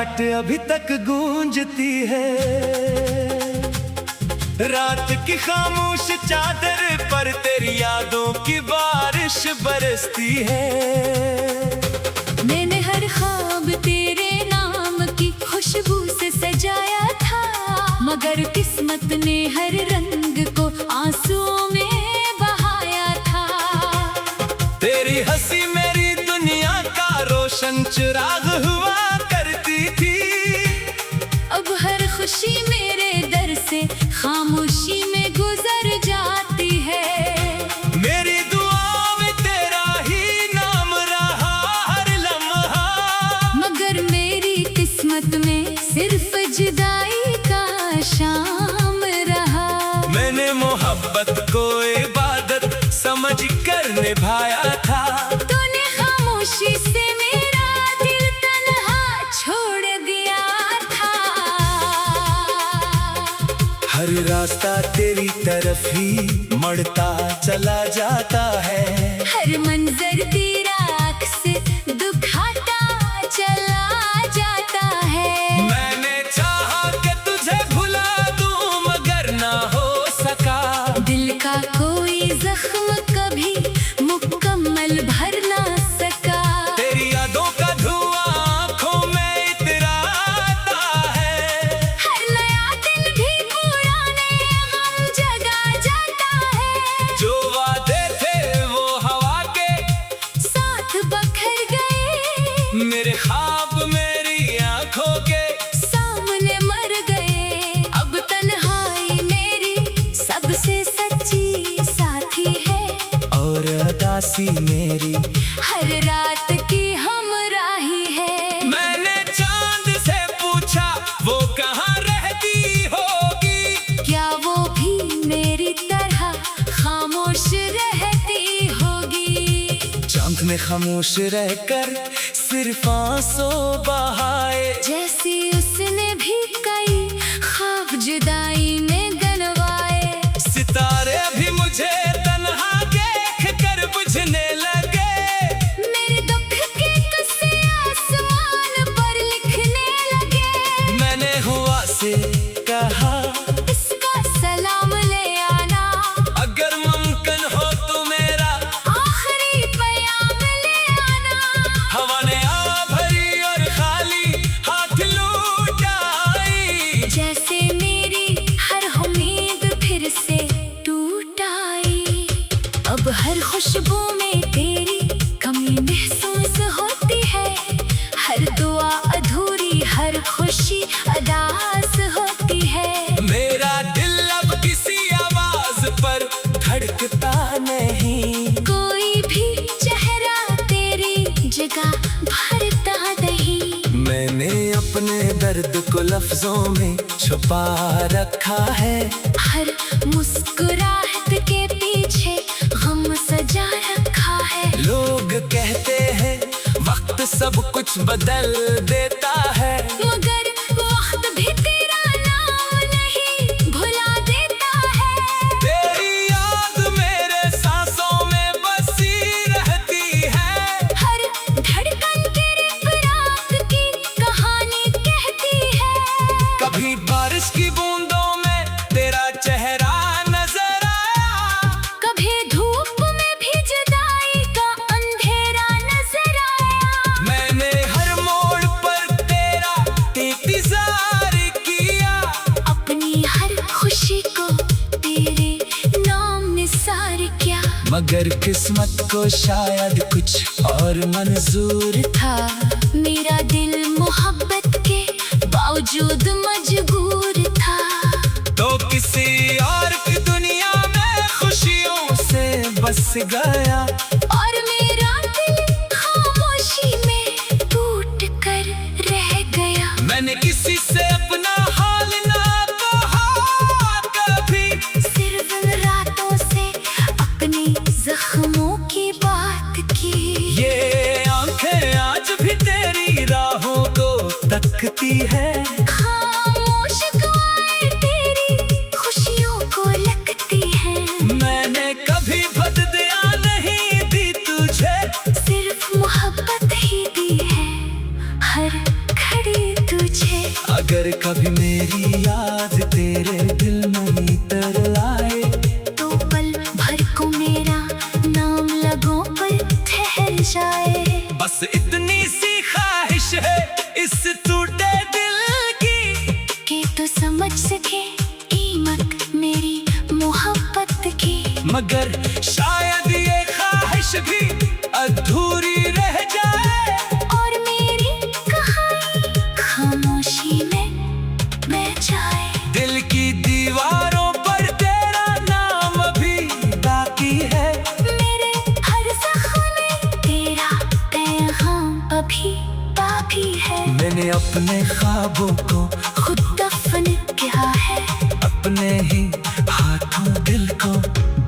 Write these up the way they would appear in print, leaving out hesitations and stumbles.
खड़काहट अभी तक गूंजती है। रात की खामोश चादर पर तेरी यादों की बारिश बरसती है। मैंने हर ख्वाब तेरे नाम की खुशबू से सजाया था, मगर किस्मत ने हर रंग को आंसुओं में बहाया था। तेरी हंसी मेरी दुनिया का रोशन चिराग हुआ करती थी। अब हर खुशी मेरे दर से खामोशी में गुजर जाती है। मेरी दुआ में तेरा ही नाम रहा हर लम्हा, मगर मेरी किस्मत में सिर्फ जुदाई का शाम रहा। मैंने मोहब्बत को इबादत समझ कर निभाया था। तूने खामोशी से मेरा दिल तन्हा छोड़ दिया था। हर रास्ता तेरी तरफ ही मड़ता चला जाता है। हर मंजर तेरा आँख से दुखाता चला जाता है। मैंने चाहा कि तुझे भुला दूं मगर ना हो सका। दिल का कोई जख्म कभी मुकम्मल भर ना सका। तेरी यादों का धुआं आँखों में इतराता है। हर नया दिन भी पुराने गम जगा जाता है। जो वादे थे वो हवा के साथ बखर गए, मेरे ख्वाब मेरी आँखों के सामने मर गए। अब तन्हाई मेरी सबसे सच्ची साथी है, और अदासी मेरी हर रात की हमराही है। मैंने चांद से पूछा वो कहाँ रहती होगी। क्या वो भी मेरी तरह खामोश रहती होगी। चांद ने खामोश रहकर सिर्फ आंसू बहाए। जैसी उसने भी कई ख्वाब जुदाई में गनवाए। सितारे भी मुझे तन्हा देख कर बुझने लगे। मेरे दुख के किस्से आसमान पर लिखने लगे। मैंने हुआ से कहा इसका सलाम ले आना, अगर मुमकिन हो तो मेरा आखिरी पैगाम ले आना। हवा ने आ भरी और खाली हाथ लूट आई। जैसे मेरी हर उम्मीद फिर से टूट आई। अब हर खुशबू में तेरी कमी महसूस होती है। हर दुआ अधूरी, हर खुशी अदास होती है। मेरा दिल अब किसी आवाज पर धड़कता नहीं। कोई भी चेहरा तेरी जगह भरता नहीं। मैंने अपने दर्द को लफ्जों में छुपा रखा है। हर मुस्कुराहट के पीछे गम सजा रखा है। लोग कहते हैं वक्त सब कुछ बदल देता है, मगर वक्त भी तेरा नाम नहीं भुला देता है। तेरी याद मेरे सांसों में बसी रहती है। हर धड़कन तेरे फिराक की कहानी कहती है। कभी बारिश की बूंदों में तेरा चेहरा नजर आया। कभी धूप में भी जुदाई का अंधेरा नजर आया। मैंने हर मोड़ पर तेरा इंतजार किया। अपनी हर खुशी को तेरे नाम निसार किया। मगर किस्मत को शायद कुछ और मंजूर था। मेरा दिल मोहब्बत के बावजूद मजबूर था। तो किसी और की दुनिया में खुशियों से बस गया। और मेरा दिल खामोशी में टूट कर रह गया। मैंने किसी से अपना हाल ना कहा कभी। सिर्फ रातों से अपने जख्मों की बात की। ये आंखें आज भी तेरी राहों को तकती है। खामोश दुआएं तेरी खुशियों को लगती हैं। मैंने कभी बददिया नहीं दी तुझे, सिर्फ मोहब्बत ही दी है हर घड़ी तुझे। शायद ये ख्वाहिश भी अधूरी रह जाए, और मेरी कहानी खामोशी में बह जाए। दिल की दीवारों पर तेरा नाम अभी बाकी है, मेरे हर जख्म में तेरा पैगाम अभी बाकी है। मैंने अपने ख्वाबों को खुद दफन किया है, अपने ही हाथों दिल को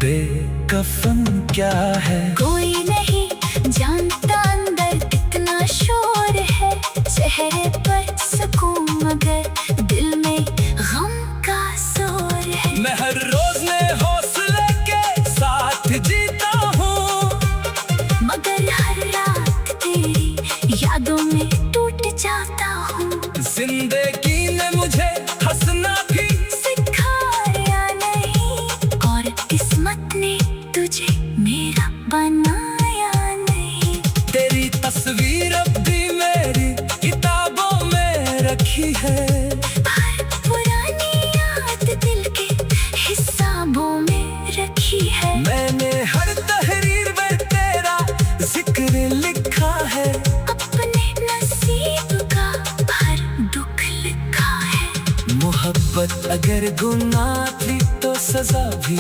बेकफन क्या है। कोई नहीं जानता अंदर कितना शोर है, चेहरे पर सुकून मगर दिल में गम का जोर है। मैं हर रोज में हौसले के साथ जीता हूँ, मगर हर रात तेरी यादों में टूट जाता हूँ। जिंदगी ने मुझे हंसना भी सिखाया नहीं, और किस्मत ने तुझे मेरा बनाया नहीं। तेरी तस्वीर अब भी मेरी किताबों में रखी है, हर पुरानी याद दिल के हिसाबों में रखी है। मैंने हर तहरीर में तेरा जिक्र लिखा है, अपने नसीब का हर दुख लिखा है। मोहब्बत अगर गुनाह थी तो सजा भी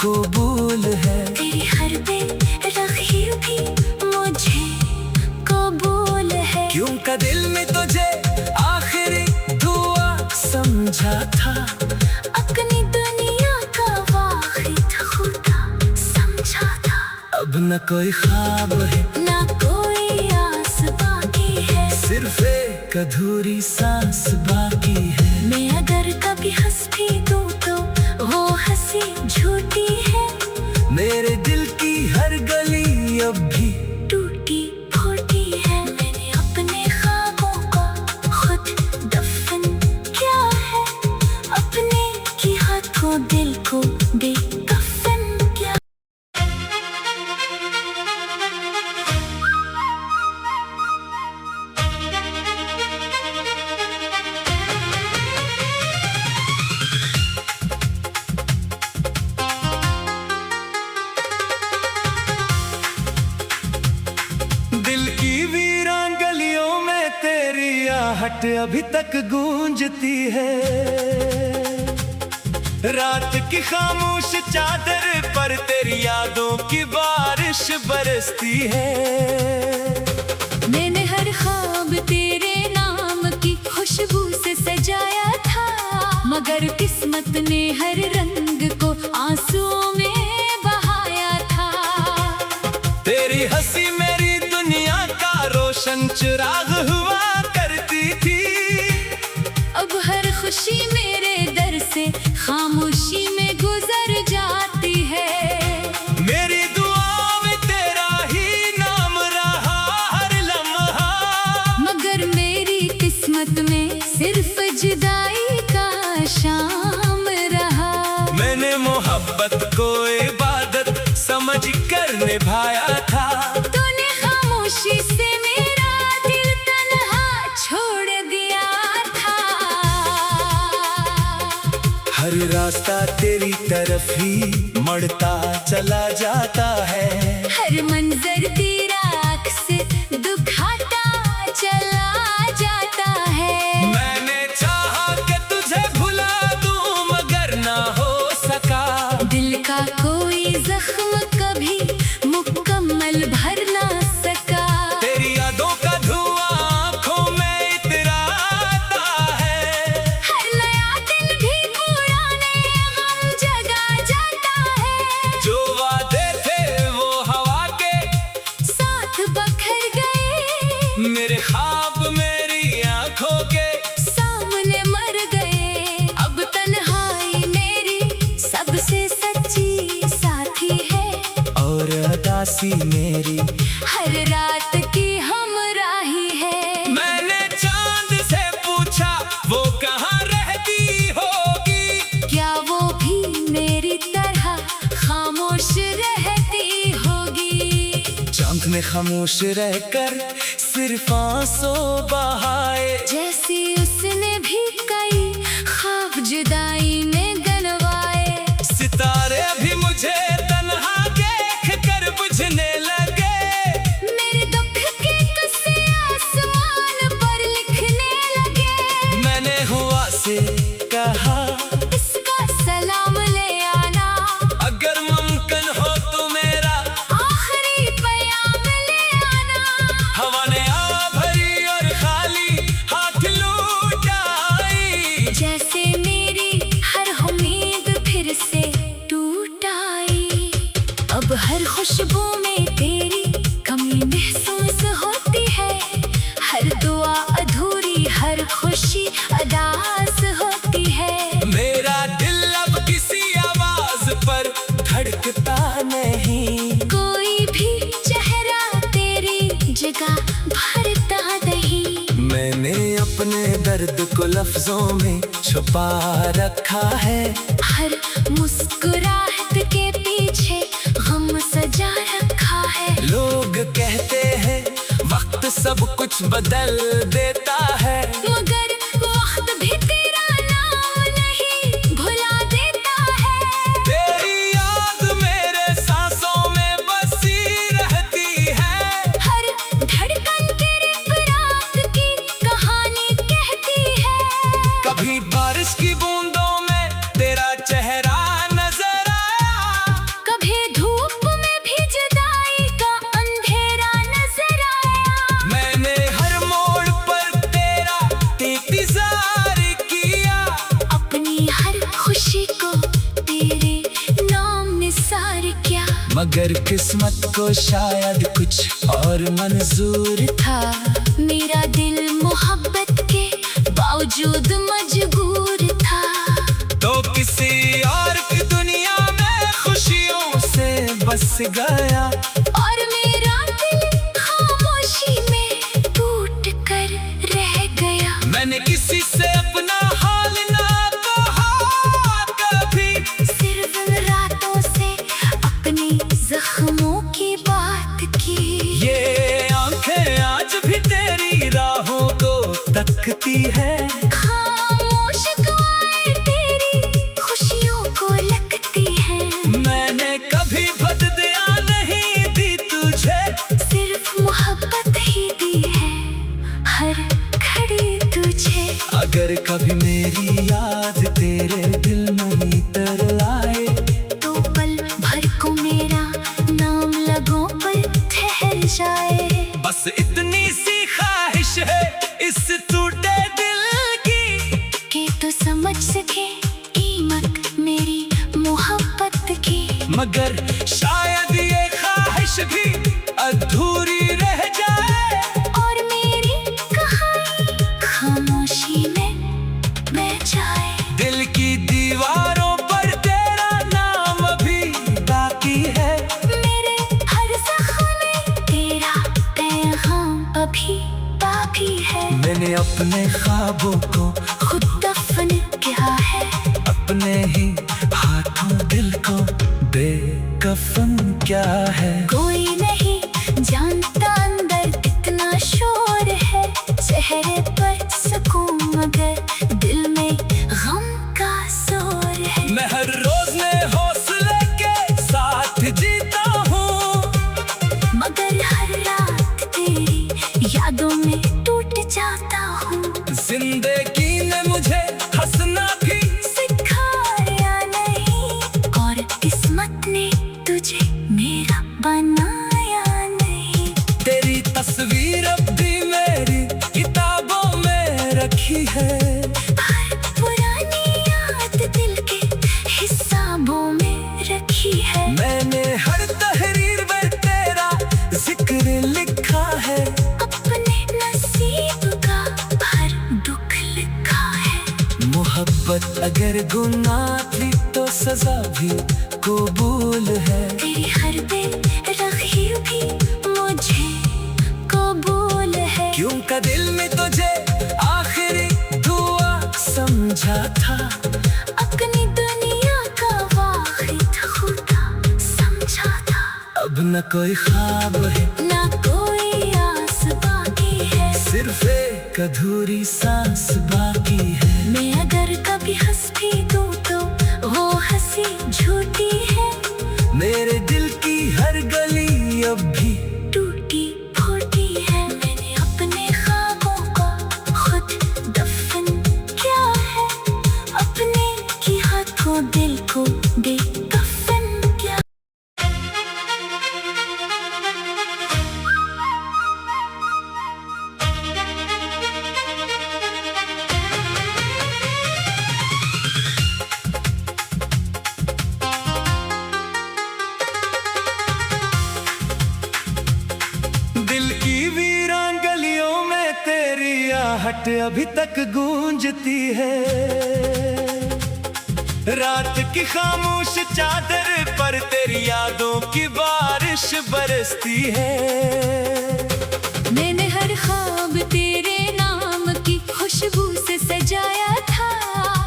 कबूल है। तेरी हर बेरखी भी मुझे कबूल है। क्यों का दिल में तुझे आखिरी दुआ समझा था, अपनी दुनिया का वाहिद खुदा समझा था। अब न कोई ख्वाब है, ना कोई आस बाकी है, सिर्फ एक अधूरी सांस बाकी है। मैं अगर कभी हंस भी दूं तो वो हंसी झूठी है। मेरे दिल की हर गली अब भी टूटी फूटी है। मैंने अपने ख्वाबों को खुद दफन किया है, अपने की हाथों दिल को बेकफन किया। दिल की वीरान गलियों में तेरी आहट अभी तक गूंजती है। रात की खामोश चादर पर तेरी यादों की बारिश बरसती है। मैंने हर ख्वाब तेरे नाम की खुशबू से सजाया था, मगर किस्मत ने हर रंग को आंसुओं में बहाया था। तेरी हंसी मेरी दुनिया का रोशन चिराग हुआ करती थी, अब हर खुशी मेरे दर से खामोशी में गुजर जाती है। मेरी दुआ में तेरा ही नाम रहा हर लम्हा, मगर मेरी किस्मत में सिर्फ जुदाई का शाम रहा। मैंने मोहब्बत को इबादत समझ कर निभाया था, तूने खामोशी से मेरा दिल तन्हा छोड़ दिया था। हर रास्ता तेरी तरफ ही मड़ता चला जाता है। हर मंजर तेरा आँख से दुखाता चला जाता है। मैंने चाहा कि तुझे भुला दूं मगर ना हो सका, दिल का कोई जख्म कभी मुकम्मल भर ना सका। तेरी यादों का धुआं आंखों में इतराता है। हर नया दिन भी पुराने गम जगा जाता है। जो वादे थे वो हवा के साथ बखर गए, मेरे ख्वाब मेरी आंखों के सामने मर गए। अब तन्हाई मेरी सबसे सच्ची साथी है, और उदासी मेरी हर रात की हमराही है। मैंने चांद से पूछा वो कहाँ रहती होगी, क्या वो भी मेरी तरह खामोश रहती होगी। चांद ने खामोश रहकर सिर्फ आंसू बहाए, जैसी उसने भी कई ख्वाब जुदाई में गनवाए। सितारे भी मुझे तन्हा के हर खुशबू में तेरी कमी महसूस होती है। हर दुआ अधूरी, हर खुशी अदास होती है। मेरा दिल अब किसी आवाज पर धड़कता नहीं। कोई भी चेहरा तेरी जगह भरता नहीं। मैंने अपने दर्द को लफ्जों में छुपा रखा है। हर मुस्कुराहट के पीछे गम सजा रखा है। लोग कहते हैं वक्त सब कुछ बदल देता है, मगर वक्त भी तेरा नाम नहीं भुला देता है। तेरी याद मेरे सांसों में बसी रहती है। हर धड़कन तेरे फिराक की कहानी कहती है। कभी बारिश की बूंदों में तेरा चेहरा नजर आया। कभी धूप में भी जुदाई का अंधेरा नजर आया। मैंने हर मोड़ पर तेरा इंतजार किया। अपनी हर खुशी को तेरे नाम निसार किया। मगर किस्मत को शायद कुछ और मंजूर था। मेरा दिल मोहब्बत के बावजूद मजबूर था। तो किसी और की दुनिया में खुशियों से बस गया। और मेरा दिल खामोशी में टूट कर रह गया। मैंने किसी से अपना हाल ना कहा कभी। सिर्फ रातों से अपने जख्मों की बात की। ये आंखें आज भी तेरी राहों को तकती है। खामोश दुआएं तेरी खुशियों को लगती हैं। मैंने कभी बददिया नहीं दी तुझे, सिर्फ मोहब्बत ही दी है हर घड़ी तुझे। अगर कभी मेरी याद तेरे दिल में तरलाए, तो पल भर को मेरा नाम लगों पर ठहर जाए। बस इतनी सी ख्वाहिश है इस टूटे दिल की, कि तो समझ सके कीमत मेरी मोहब्बत की। मगर शायद ये ख्वाहिश भी अधूरी रह जाए। और मेरी कहानी खामोशी में बह जाए। दिल की दीवारों पर तेरा नाम अभी बाकी है। मेरे हर जख्म में तेरा पैगाम अभी बाकी है। मैंने अपने ख्वाबों को खुद दफन किया है। अपने ही हाथों दिल को बेकफन क्या है। कोई नहीं जानता अंदर कितना शोर है। चेहरे पर सुकून मगर दिल में गम का जोर है। मैं हर रोज में हौसले के साथ जीता हूँ, मगर हर रात तेरी यादों में टूट जाता हूँ। जिंदगी ने मुझे हंसना भी सिखाया नहीं, और किस्मत ने तुझे मेरा बनाया नहीं। तेरी तस्वीर अब भी मेरी किताबों में रखी है। हर पुरानी याद दिल के हिसाबों में रखी है। मैंने हर तहरीर में तेरा जिक्र लिखा है। अपने नसीब का हर दुख लिखा है। मोहब्बत अगर गुनाह थी तो सजा भी कबूल है। तेरी हर बेरखी भी मुझे कबूल है। क्यों का दिल में तुझे आखिरी दुआ समझा था। अपनी दुनिया का वाहिद खुदा समझा था। अब न कोई ख्वाब है, ना कोई आस बाकी है। सिर्फ एक अधूरी सांस बाकी है। मैं अगर कभी हंस भी दूं तो वो हंसी झूठी है। मेरे दिल की हर गली अब भी टूटी फूटी है। मैंने अपने ख्वाबों को खुद दफन किया है। अपने ही हाथों दिल को बेकफन किया। आहट अभी तक गूंजती है। रात की खामोश चादर पर तेरी यादों की बारिश बरसती है। मैंने हर ख्वाब तेरे नाम की खुशबू से सजाया था,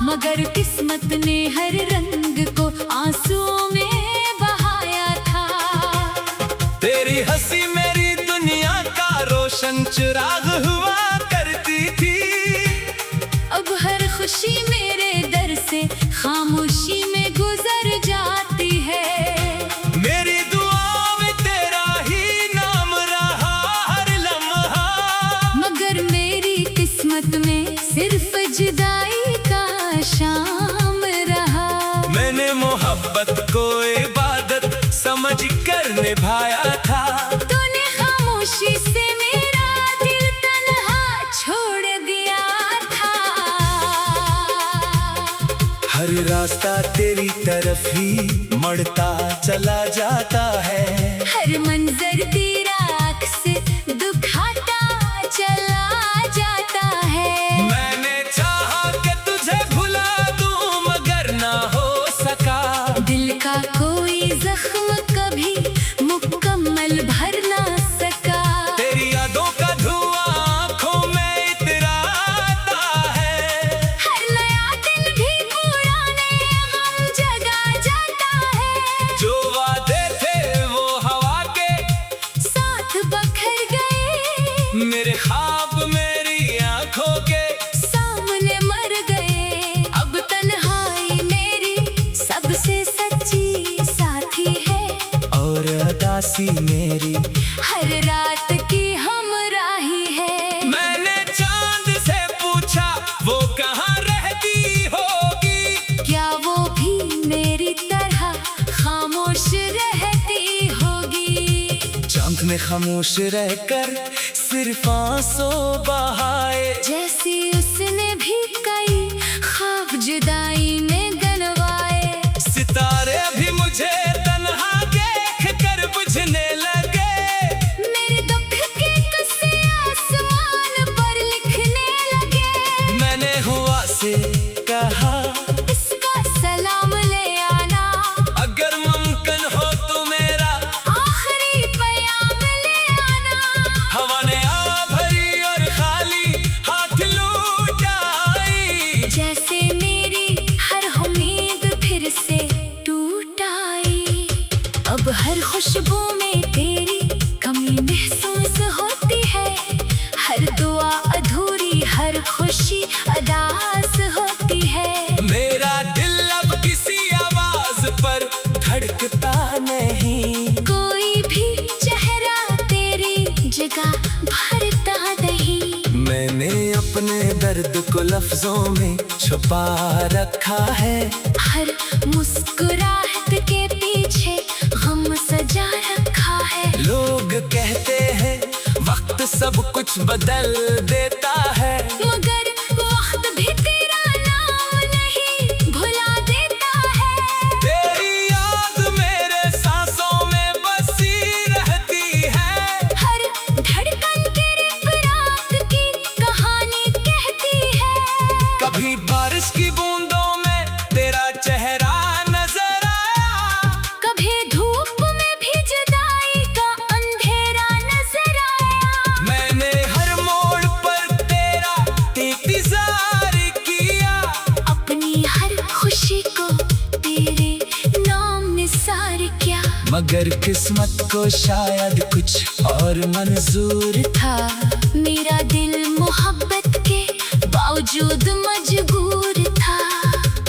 मगर किस्मत ने हर रंग को आंसुओं में बहाया था। तेरी हंसी मेरी दुनिया का रोशन चिराग हुआ करती थी। अब हर खुशी मेरे दर से खामोशी में गुजर जाती है। मेरी दुआ में तेरा ही नाम रहा हर लम्हा, मगर मेरी किस्मत में सिर्फ जुदाई का शाम रहा। मैंने मोहब्बत को इबादत समझ कर निभाया था। तूने खामोशी से मेरा दिल तन्हा छोड़ दिया था। हर रास्ता तेरी तरफ ही मड़ता चला जाता है। हर मंजर तेरा अक्स दुखाता चला जाता है। मैंने चाहा कि तुझे भुला दूं मगर ना हो सका। दिल का कोई जख्म कभी मुकम्मल भर ना सका। तेरी यादों का धुआं आँखों में इतराता है। हर नया दिन भी पुराने गम जगा जाता है। जो वादे थे वो हवा के साथ बखर गए, मेरे ख्वाब मेरी आँखों के सामने मर गए। अब तन्हाई मेरी सबसे सच्ची साथी है, और अदासी मेरी हर रात की हमराही है। मैंने चांद से पूछा वो कहाँ रहती होगी। क्या वो भी मेरी तरह खामोश रहती होगी। चांद में खामोश रहकर सिर्फ आंसू बहाए। जैसे उसने भी कई ख्वाब जुदाई में गनवाए। सितारे भी मुझे तन्हा देख कर बुझने लगे। मेरे दुख के किस्से आसमान पर लिखने लगे। मैंने हुआ से कहा इसका सलाम ले आना, अगर मुमकिन हो तो मेरा आखिरी पैगाम ले आना। हवा ने आ भरी और खाली हाथ लूट आई। जैसे मेरी हर उम्मीद फिर से टूट आई। अब हर खुशबू में तेरी कमी महसूस होती है। हर दुआ अधूरी, हर खुशी अदास होती है। मेरा दिल अब किसी आवाज पर धड़कता नहीं। कोई भी चेहरा तेरी जगह भरता नहीं। मैंने अपने दर्द को लफ्जों में छुपा रखा है। हर मुस्कुराहट के पीछे गम सजा रखा है। लोग कहते हैं वक्त सब कुछ बदल देता है, मगर वक्त भी तेरा नाम नहीं भुला देता है। तेरी याद मेरे सांसों में बसी रहती है। हर धड़कन तेरे फिराक की कहानी कहती है। कभी बारिश की बूंदों में तेरा चेहरा नजर आया। कभी धूप में भी जुदाई का अंधेरा नजर आया। मैंने हर मोड़ पर तेरा इंतजार किया। अपनी हर खुशी को तेरे नाम निसार किया। मगर किस्मत को शायद कुछ और मंजूर था। मेरा दिल मोहब्बत के बावजूद मजबूर था।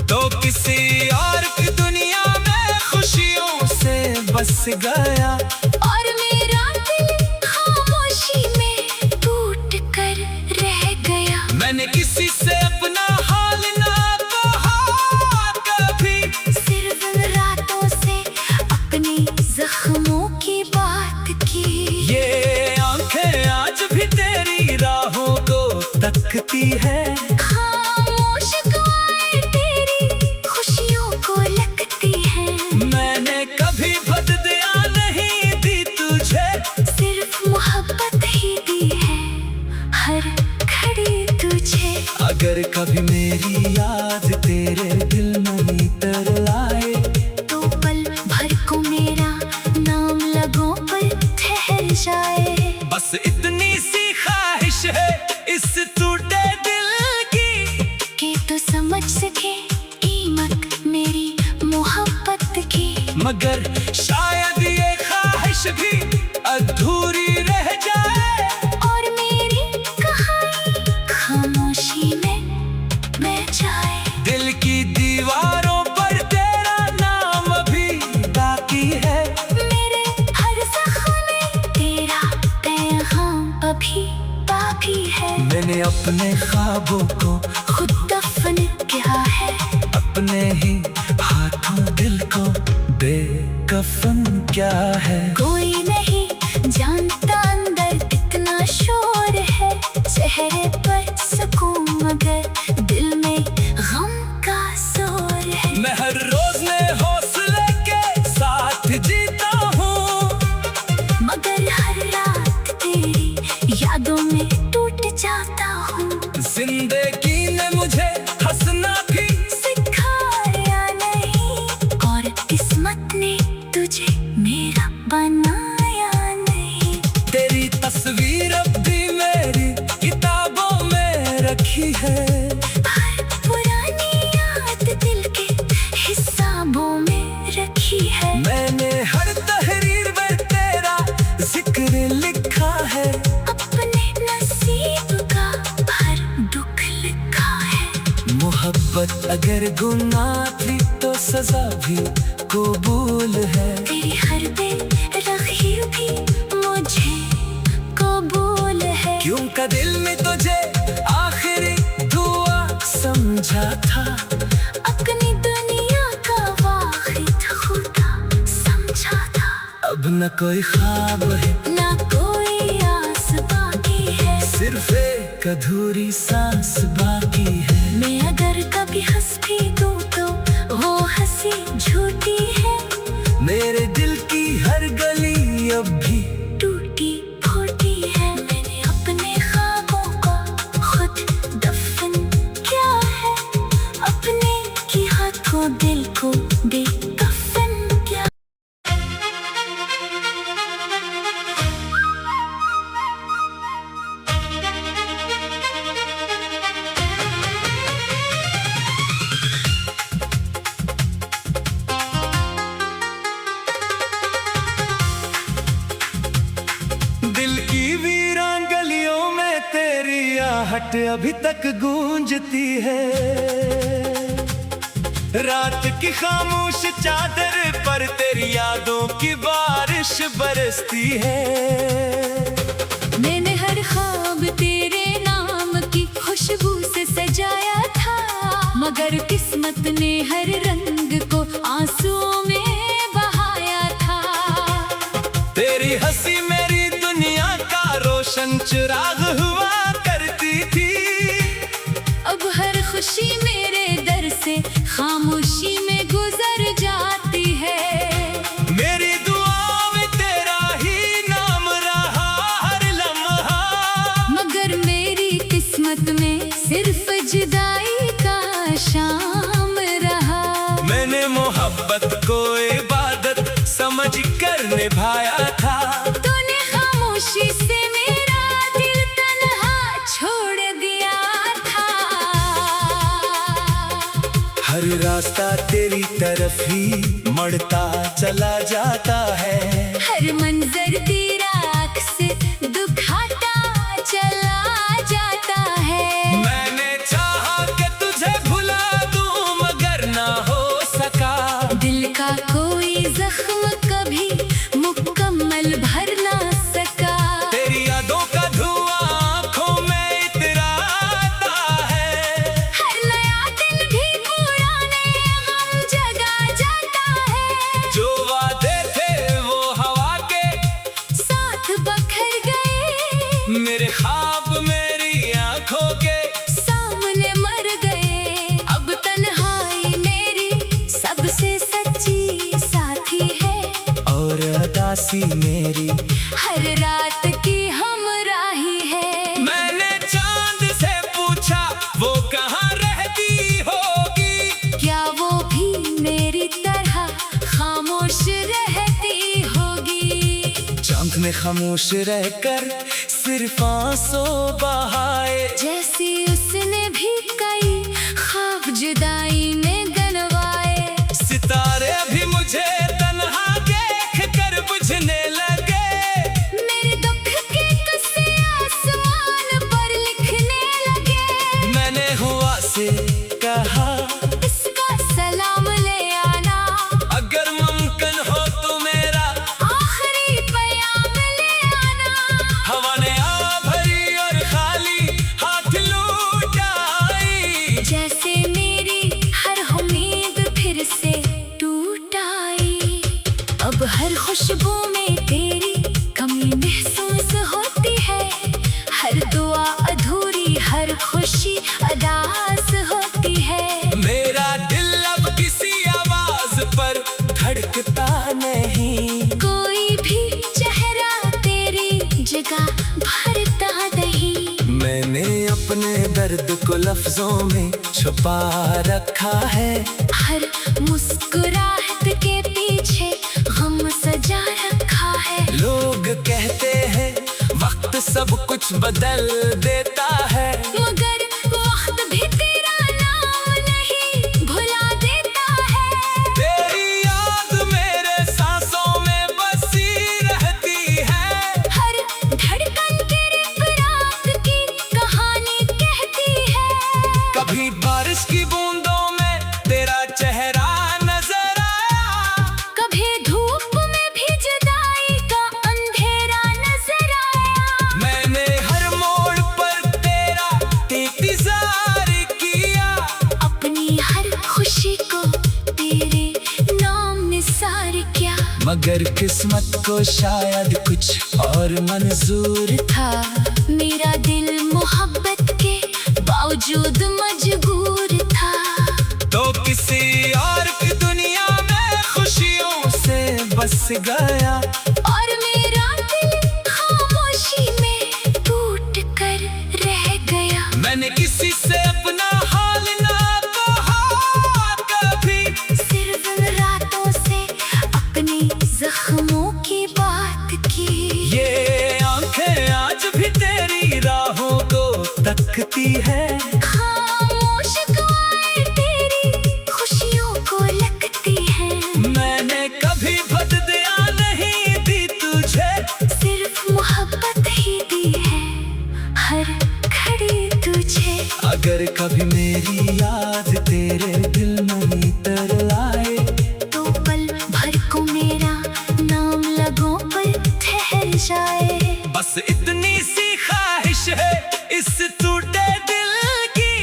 तो किसी और की दुनिया में खुशियों से बस गया। और मेरा दिल खामोशी में टूट कर रह गया। मैंने किसी से अपना हाल ना कहा कभी। सिर्फ रातों से अपने जख्मों की बात की। ये आंखें आज भी तेरी राहों को तकती है। खामोश दुआएं तेरी खुशियों को लगती हैं। मैंने कभी बददिया नहीं दी तुझे, सिर्फ मोहब्बत ही दी है हर घड़ी। ख्वाहिश भी अधूरी रह जाए। और मेरी कहानी खामोशी में बह जाए। दिल की दीवारों पर तेरा नाम अभी बाकी है। मेरे हर जख्म में तेरा पैगाम अभी बाकी है। मैंने अपने ख्वाबों को खुद दफन किया है। अपने ही हाथों दिल को बेकफन क्या है। कोई नहीं जानता अंदर इतना शोर है। चेहरे पर सुकून मगर दिल में गम का जोर है। मैं हर रोज नए हौसले के साथ जीता हूँ, मगर हर रात तेरी यादों में टूट जाता हूँ। जिंदगी ने मुझे हंसना भी सिखाया नहीं, और किस्मत ने तुझे मेरा बनाया नहीं। तेरी तस्वीर अब भी मेरी किताबों में रखी है। हर पुरानी याद दिल के हिसाबों में रखी है। मैंने हर तहरीर में तेरा जिक्र लिखा है। अपने नसीब का हर दुख लिखा है। मोहब्बत अगर गुनाह थी तो सजा भी कबूल है। तेरी हर बेरखी भी मुझे कबूल है। क्यों का दिल में तुझे आखिरी दुआ समझा था। अपनी दुनिया का वाहिद खुदा समझा था। अब न कोई ख्वाब है ना कोई आस बाकी है। सिर्फ एक अधूरी सांस बाकी है। मैं अगर कभी हंस भी दूं तो वो हंसी झूठी है। मेरे दिल की हर गली अब भी टूटी फूटी है। मैंने अपने ख्वाबों को खुद दफन किया है। अपने की हाथों दिल को बेकफन किया। दिल की वीरान गलियों में तेरी आहट अभी तक गूंजती है। रात की खामोश चादर पर तेरी यादों की बारिश बरसती है। मैंने हर ख्वाब तेरे नाम की खुशबू से सजाया था, मगर किस्मत ने हर रंग को आंसुओं में बहाया था। तेरी हंसी मेरी दुनिया का रोशन चिराग हुआ करती थी। अब हर खुशी मेरे दर से खामोशी में गुजर जाती है। मेरी दुआ में तेरा ही नाम रहा हर लम्हा, मगर मेरी किस्मत में सिर्फ जुदाई का शाम रहा। मैंने मोहब्बत को इबादत समझ कर निभाया था। तूने खामोशी से मेरा दिल तन्हा छोड़ दिया था। हर रास्ता तेरी तरफ ही मड़ता चला जाता है। हर मंजर तेरा आँख से दुखाता चला जाता है। मैंने चाहा कि तुझे भुला दूं मगर ना हो सका। दिल का कोई जख्म कभी मुकम्मल भर ना सका। तेरी यादों का धुआं आँखों में इतराता है। हर नया दिन भी पुराने गम जगा जाता है। जो वादे थे वो हवा के साथ बखर गए, मेरे ख्वाब मेरी आँखों के सामने मर गए। अब तन्हाई मेरी सबसे सच्ची साथी है, और अदासी मेरी हर रात की हमराही है। मैंने चांद से पूछा वो कहाँ रहती होगी। क्या वो भी मेरी तरह खामोश रहती होगी। चांद ने खामोश रहकर सिर्फ आंसू बहाए। जैसी उसने भी कई ख्वाब जुदाई में गनवाए। सितारे भी मुझे तन्हा देख कर बुझने लगे। में तेरी कमी महसूस होती है। हर दुआ अधूरी, हर खुशी अदास होती है। मेरा दिल अब किसी आवाज पर धड़कता नहीं, कोई भी चेहरा तेरी जगह भरता नहीं। मैंने अपने दर्द को लफ्जों में छुपा रखा है। हर मुस्कुराहट के पीछे गम सजा रखा है। लोग कहते हैं वक्त सब कुछ बदल देता है, मगर वक्त भी तेरा नाम नहीं भुला देता है। तेरी याद मेरे सांसों में बसी रहती है। हर धड़कन तेरे फराक की कहानी कहती है। कभी बारिश की बूंदों में तेरा चेहरा नजर आया, कभी धूप में भी जुदाई का अंधेरा नजर आया। मैंने हर मोड़ पर तेरा इंतजार किया, अपनी हर खुशी को तेरे नाम निसार किया। मगर किस्मत को शायद कुछ और मंजूर था। मेरा दिल मोहब्बत के बावजूद मजबूर था। तो किसी और की दुनिया में खुशियों से बस गया, और मेरा दिल खामोशी में टूट कर रह गया। मैंने किसी से अपना हाल ना कहा कभी, सिर्फ रातों से अपने जख्मों की बात की। ये आंखें आज भी तेरी राहों को तकती है। खामोश दुआएं तेरी खुशियों को लगती हैं। मैंने कभी बददिया नहीं दी तुझे, सिर्फ मोहब्बत ही दी है हर घड़ी तुझे। अगर कभी मेरी याद तेरे दिल में तरलाए, तो पल भर को मेरा नाम लगों पर ठहर जाए। बस इतनी सी ख्वाहिश है इस टूटे दिल की,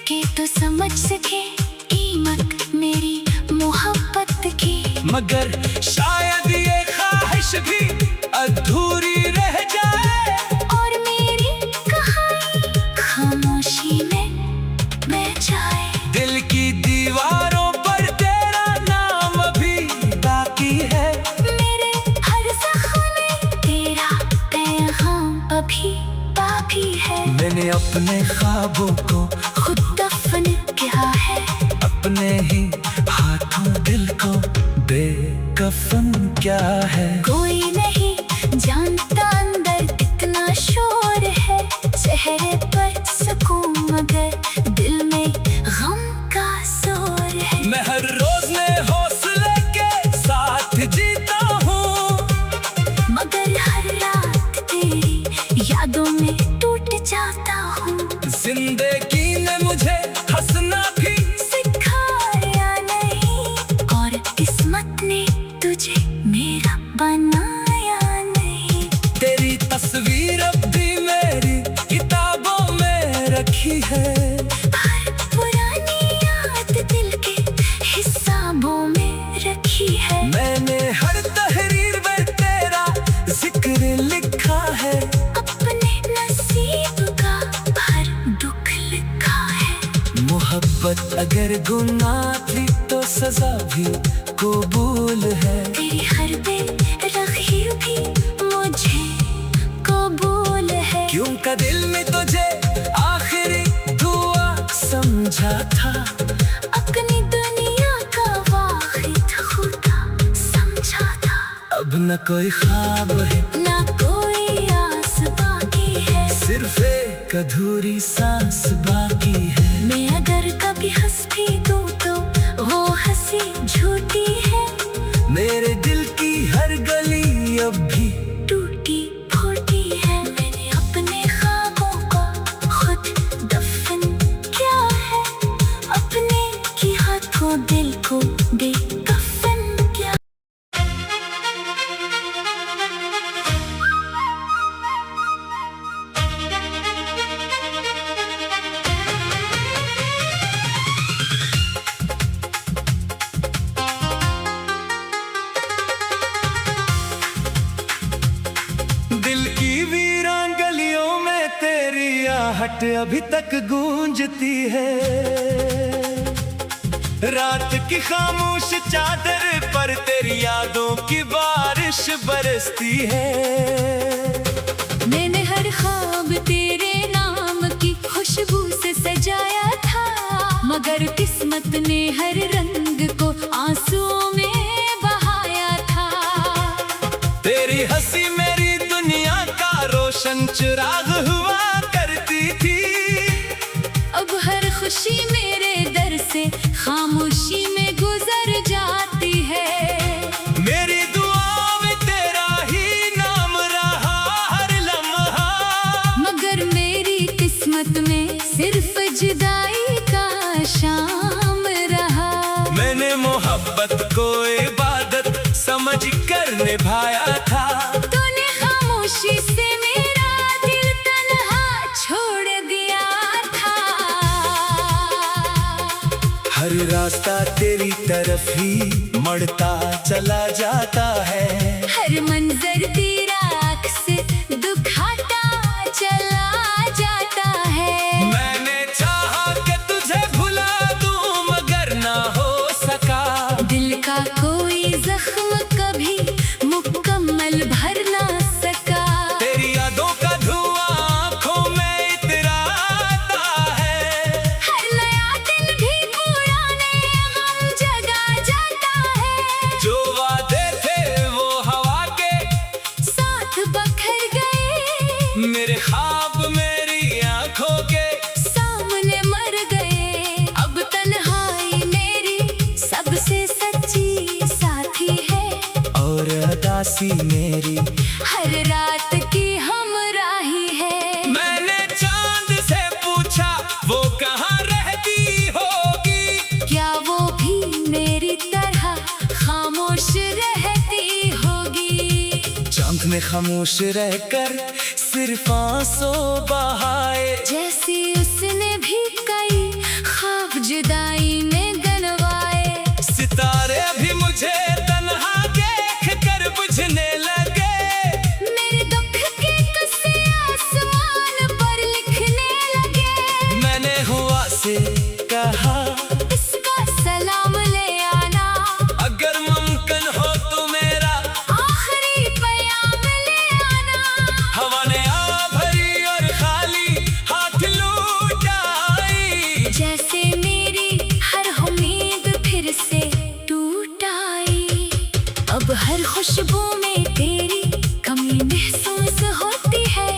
कि तू समझ सके कीमत मेरी मोहब्बत की। मगर शायद ये ख्वाहिश भी अधूरी रह जाए, और मेरी कहानी खामोशी में बह जाए। दिल की दीवारों पर तेरा नाम अभी बाकी है। मेरे हर जख्म में तेरा पैगाम अभी बाकी है। मैंने अपने ख्वाबों को खुद दफन किया है। अपने ही हाथों दिल को बेकफन क्या है। कोई नहीं जानता अंदर कितना शोर है। चेहरे पर सुकून मगर दिल में गम का जोर है। मैं हर रोज में हौसले के साथ जीता हूँ, मगर हर रात तेरी यादों में टूट जाता हूँ। जिंदगी ने मुझे हंसना भी सिखाया नहीं, और किस्मत ने तुझे मेरा बनाया नहीं। तेरी तस्वीर अब भी मेरी किताबों में रखी है। हर पुरानी याद दिल के हिसाबों में रखी है। मैंने हर तहरीर में तेरा जिक्र लिखा है। अपने नसीब का हर दुख लिखा है। मोहब्बत अगर गुनाह थी तो सजा भी कबूल है। तेरी हर बेरखी भी मुझे कबूल है। क्यों का दिल में तुझे आखिरी दुआ समझा था। अपनी दुनिया का वाहिद खुदा समझा था। अब न कोई ख्वाब है, ना कोई आस बाकी है। सिर्फ एक अधूरी सांस बाकी है। मैं अगर कभी हंस भी दूं तो वो हंसी झूठी है। मेरे दिल की हर गली अब भी टूटी फूटी है। मैंने अपने ख्वाबों को खुद दफन किया है। अपने की हाथों दिल को बेकफन किया। आहट अभी तक गूंजती है। रात की खामोश चादर पर तेरी यादों की बारिश बरसती है। मैंने हर ख्वाब तेरे नाम की खुशबू से सजाया था, मगर किस्मत ने हर रंग को आंसुओं में बहाया था। तेरी हंसी मेरी दुनिया का रोशन चिराग हुआ करती थी। अब हर खुशी मेरे दर से खामोशी में गुजर जाती है। मेरी दुआ में तेरा ही नाम रहा हर लम्हा, मगर मेरी किस्मत में सिर्फ जुदाई का शाम रहा। मैंने मोहब्बत को इबादत समझ कर निभाया था। तूने खामोशी से मेरा दिल तन्हा छोड़ दिया था। हर रास्ता तेरी तरफ ही मुड़ता चला जाता है। हर मंजर तेरा अक्स दुखाता चला जाता है। मैंने चाहा कि तुझे भुला दूं मगर ना हो सका। दिल का कोई जख्म कभी मुकम्मल भर ना सका। तेरी यादों का धुआं आंखों में इतराता है। हर नया दिन भी पुराने गम जगा जाता है। जो वादे थे वो हवा के साथ बखर गए, मेरे ख्वाब मेरी आंखों के सामने मर गए। अब तन्हाई मेरी सबसे सच्ची साथी है, और अदासी मेरी हर रात की हमराही है। मैंने चांद से पूछा वो कहाँ रहती होगी। क्या वो भी मेरी तरह खामोश रहती होगी। चांद ने खामोश रहकर सिर्फ आंसू बहाए। जैसी उसने भी कई ख्वाब जुदाई में गनवाए। सितारे भी मुझे तन्हा देख कर बुझने लगे। मेरे दुख के किस्से आसमान पर लिखने लगे। मैंने हुआ से कहा इसका सलाम ले आना, अगर मुमकिन हो तो मेरा आखिरी पैगाम ले आना। हवा ने आ भरी और खाली हाथ लूट आई। जैसे मेरी हर उम्मीद फिर से टूट आई। अब हर खुशबू में तेरी कमी महसूस होती है।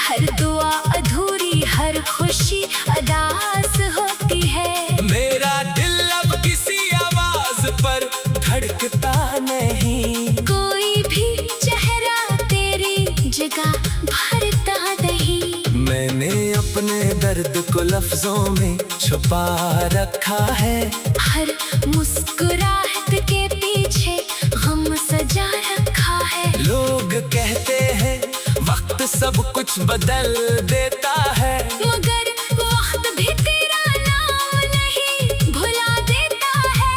हर दुआ अधूरी, हर खुशी अदास होती है। मेरा दिल अब किसी आवाज पर धड़कता नहीं। कोई भी चेहरा तेरी जगह भरता नहीं। मैंने अपने दर्द को लफ्जों में छुपा रखा है। हर मुस्कुराहट के पीछे गम सजा रखा है। लोग कहते हैं वक्त सब कुछ बदल देता है, मगर वक्त भी तेरा नाम नहीं भुला देता है।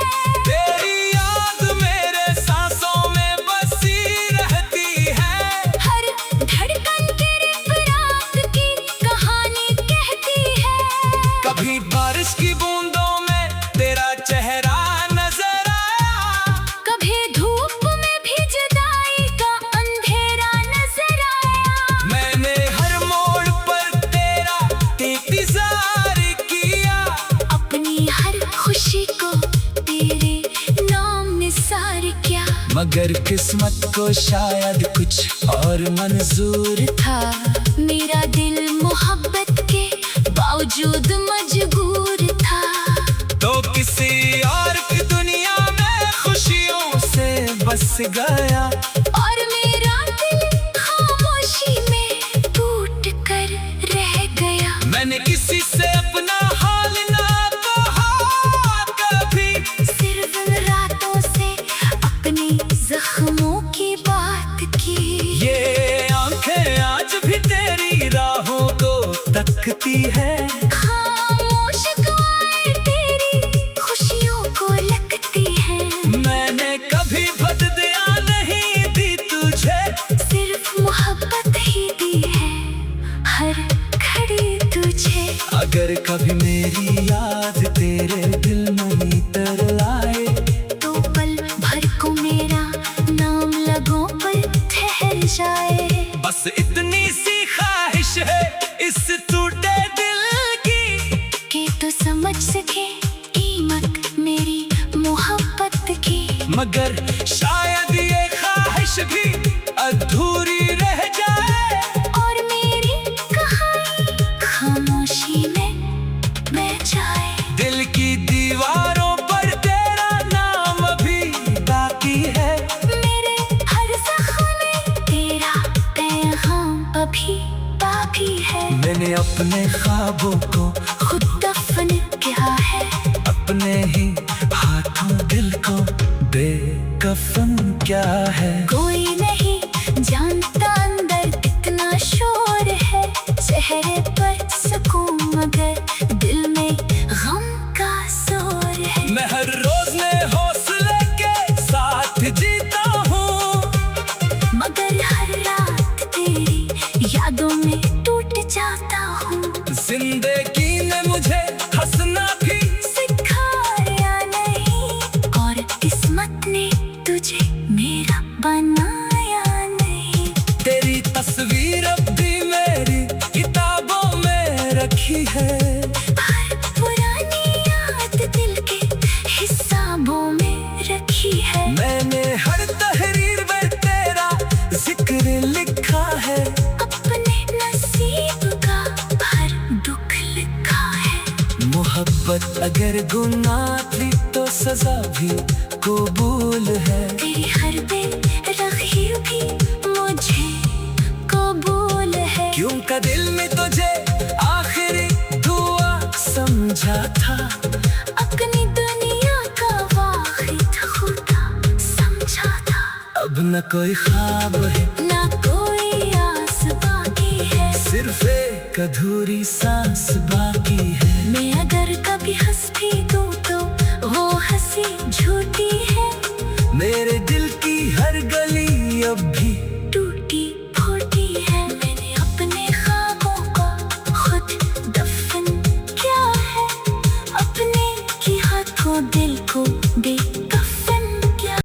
तेरी याद मेरे सांसों में बसी रहती है। हर धड़कन तेरे फिराक की कहानी कहती है। कभी बारिश की बूंदों में तेरा चेहरा नजर आया। कभी धूप में भी जुदाई का अंधेरा नजर आया। मैंने हर मोड़ पर तेरा इंतजार किया। अपनी हर खुशी को तेरे नाम निसार किया। मगर किस्मत को शायद कुछ और मंजूर था। मेरा दिल मोहब्बत के बावजूद मजबूर था। तो किसी और की दुनिया में खुशियों से बस गया। और मेरा दिल खामोशी में टूट कर रह गया। मैंने किसी से अपना हाल ना कहा कभी। सिर्फ उन रातों से अपने जख्मों की बात की। ये आंखें आज भी तेरी राहों को तकती है। खामोश दुआएं तेरी खुशियों को लगती हैं। मैंने कभी बददिया नहीं दी तुझे, सिर्फ मोहब्बत ही दी है हर घड़ी तुझे। अगर कभी मेरी याद तेरे दिल में तरलाए, तो पल भर को मेरा नाम लगों पर ठहर जाए। बस इतनी सी ख्वाहिश है इस टूटे दिल की, कि तो समझ सके कीमत मेरी मोहब्बत की। मगर शायद ये ख्वाहिश भी अधूरी रह जाए, और मेरी कहानी खामोशी में बह जाए। दिल की दीवारों पर तेरा नाम अभी बाकी है, मेरे हर जख्म में तेरा पैगाम अभी बाकी है। मैंने अपने ख्वाबों को खुद दफन किया है, अपने ही हाथों दिल को बेकफन क्या है। कोई नहीं जानता अंदर कितना शोर है। चेहरे पर सुकून मगर दिल में गम का जोर है। मैं हर रोज में हौसले के साथ जीता हूँ, मगर हर रात तेरी यादों में टूट जाता हूँ। जिंदगी ने मुझे हंसना भी सिखाया नहीं, और किस्मत ने तुझे मेरा बनाया नहीं। तेरी तस्वीर अब भी मेरी किताबों में रखी है, हर पुरानी याद दिल के हिसाबों में रखी है। मैंने हर तहरीर में तेरा जिक्र लिखा है, अपने नसीब का हर दुख लिखा है। मोहब्बत अगर गुनाह थी तो सजा भी कबूल है। तेरी हर बेरखी भी मुझे कबूल है। क्यों का दिल में तुझे आखिरी दुआ समझा था, अपनी दुनिया का वाहिद खुदा समझा था। अब न कोई ख्वाब है ना कोई आस बाकी है, सिर्फ एक अधूरी सांस बाकी है। मैं अगर कभी हंस भी दूं तो वो हंसी झूठी है। मेरे दिल की हर गली अब भी